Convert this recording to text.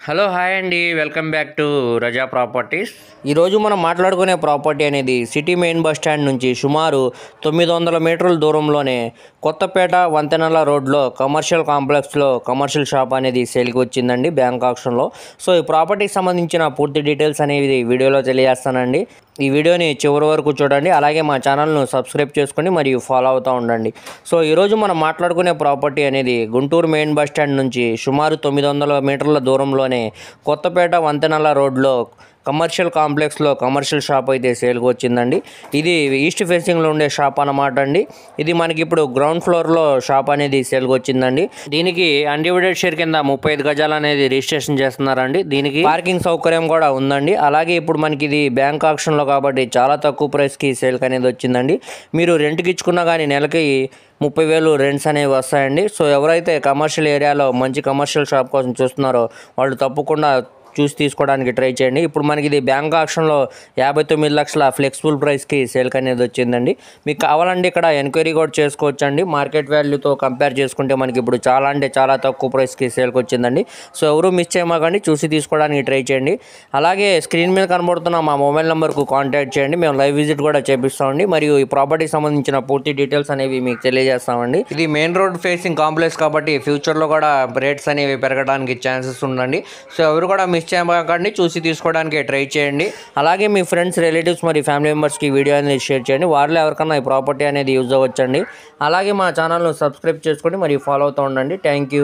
Hello hi అండి, welcome back to Raza properties. ఈరోజు మనం మాట్లాడుకునే ప్రాపర్టీ అనేది సిటీ మెయిన్ బస్ స్టాండ్ నుంచి సుమారు 900 మీటర్ల దూరంలోనే కొత్తపేట వంతెనల రోడ్లో కమర్షియల్ కాంప్లెక్స్లో కమర్షియల్ షాప్ అనేది సేల్కి వచ్చిందండి బ్యాంక్ ఆక్షన్లో. సో ఈ ప్రాపర్టీకి సంబంధించిన పూర్తి డీటెయిల్స్ అనేవి వీడియోలో తెలియజేస్తానండి. ఈ వీడియోని చివరి వరకు చూడండి, అలాగే మా ఛానల్ను సబ్స్క్రైబ్ చేసుకొని మరియు ఫాలో అవుతూ ఉండండి. సో ఈరోజు మనం మాట్లాడుకునే ప్రాపర్టీ అనేది గుంటూరు మెయిన్ బస్ స్టాండ్ నుంచి సుమారు 900 మీటర్ల దూరంలోనే కొత్తపేట వంతెనల రోడ్లో కమర్షియల్ కాంప్లెక్స్లో కమర్షియల్ షాప్ అయితే సేల్కి వచ్చిందండి. ఇది ఈస్ట్ ఫేసింగ్లో ఉండే షాప్ అన్నమాట అండి. ఇది మనకి ఇప్పుడు గ్రౌండ్ ఫ్లోర్లో షాప్ అనేది సేల్కి వచ్చిందండి. దీనికి అన్డివైడెడ్ షేర్ కింద 35 గజాలు అనేది రిజిస్ట్రేషన్ చేస్తున్నారండి. దీనికి పార్కింగ్ సౌకర్యం కూడా ఉందండి. అలాగే ఇప్పుడు మనకి ఇది బ్యాంక్ ఆక్షన్లో కాబట్టి చాలా తక్కువ ప్రైస్కి సేల్కి అనేది వచ్చిందండి. మీరు రెంట్కి ఇచ్చుకున్నా కానీ నెలకి 30,000 రెంట్స్ అనేవి వస్తాయండి. సో ఎవరైతే కమర్షియల్ ఏరియాలో మంచి కమర్షియల్ షాప్ కోసం చూస్తున్నారో వాళ్ళు తప్పకుండా చూసి తీసుకోవడానికి ట్రై చేయండి. ఇప్పుడు మనకి ఇది బ్యాంక్ ఆక్షన్లో 59 లక్షల ఫ్లెక్సిబుల్ ప్రైస్కి సేల్కి అనేది వచ్చిందండి. మీకు కావాలంటే ఇక్కడ ఎంక్వైరీ కూడా చేసుకోవచ్చండి. మార్కెట్ వాల్యూతో కంపేర్ చేసుకుంటే మనకి ఇప్పుడు చాలా అంటే చాలా తక్కువ ప్రైస్కి సేల్కి వచ్చిందండి. సో ఎవరు మిస్ చేయమాకండి, చూసి తీసుకోవడానికి ట్రై చేయండి. అలాగే స్క్రీన్ మీద కనబడుతున్న మా మొబైల్ నెంబర్కు కాంటాక్ట్ చేయండి, మేము లైవ్ విజిట్ కూడా చేపిస్తామండి. మరియు ఈ ప్రాపర్టీకి సంబంధించిన పూర్తి డీటెయిల్స్ అనేవి మీకు తెలియజేస్తామండి. ఇది మెయిన్ రోడ్ ఫేసింగ్ కాంప్లెక్స్ కాబట్టి ఫ్యూచర్లో కూడా రేట్స్ అనేవి పెరగడానికి ఛాన్సెస్ ఉందండి. సో ఎవరు కూడా మిస్ చేయకండి, చూసి తీసుకోవడానికి ట్రై చేయండి. అలాగే మీ ఫ్రెండ్స్, రిలేటివ్స్ మరియు ఫ్యామిలీ మెంబర్స్కి వీడియో అనేది షేర్ చేయండి. వారిలో ఎవరికన్నా ఈ ప్రాపర్టీ అనేది యూజ్ అవ్వచ్చండి. అలాగే మా ఛానల్ను సబ్స్క్రైబ్ చేసుకోండి మరియు ఫాలో అవుతూ ఉండండి. Thank you.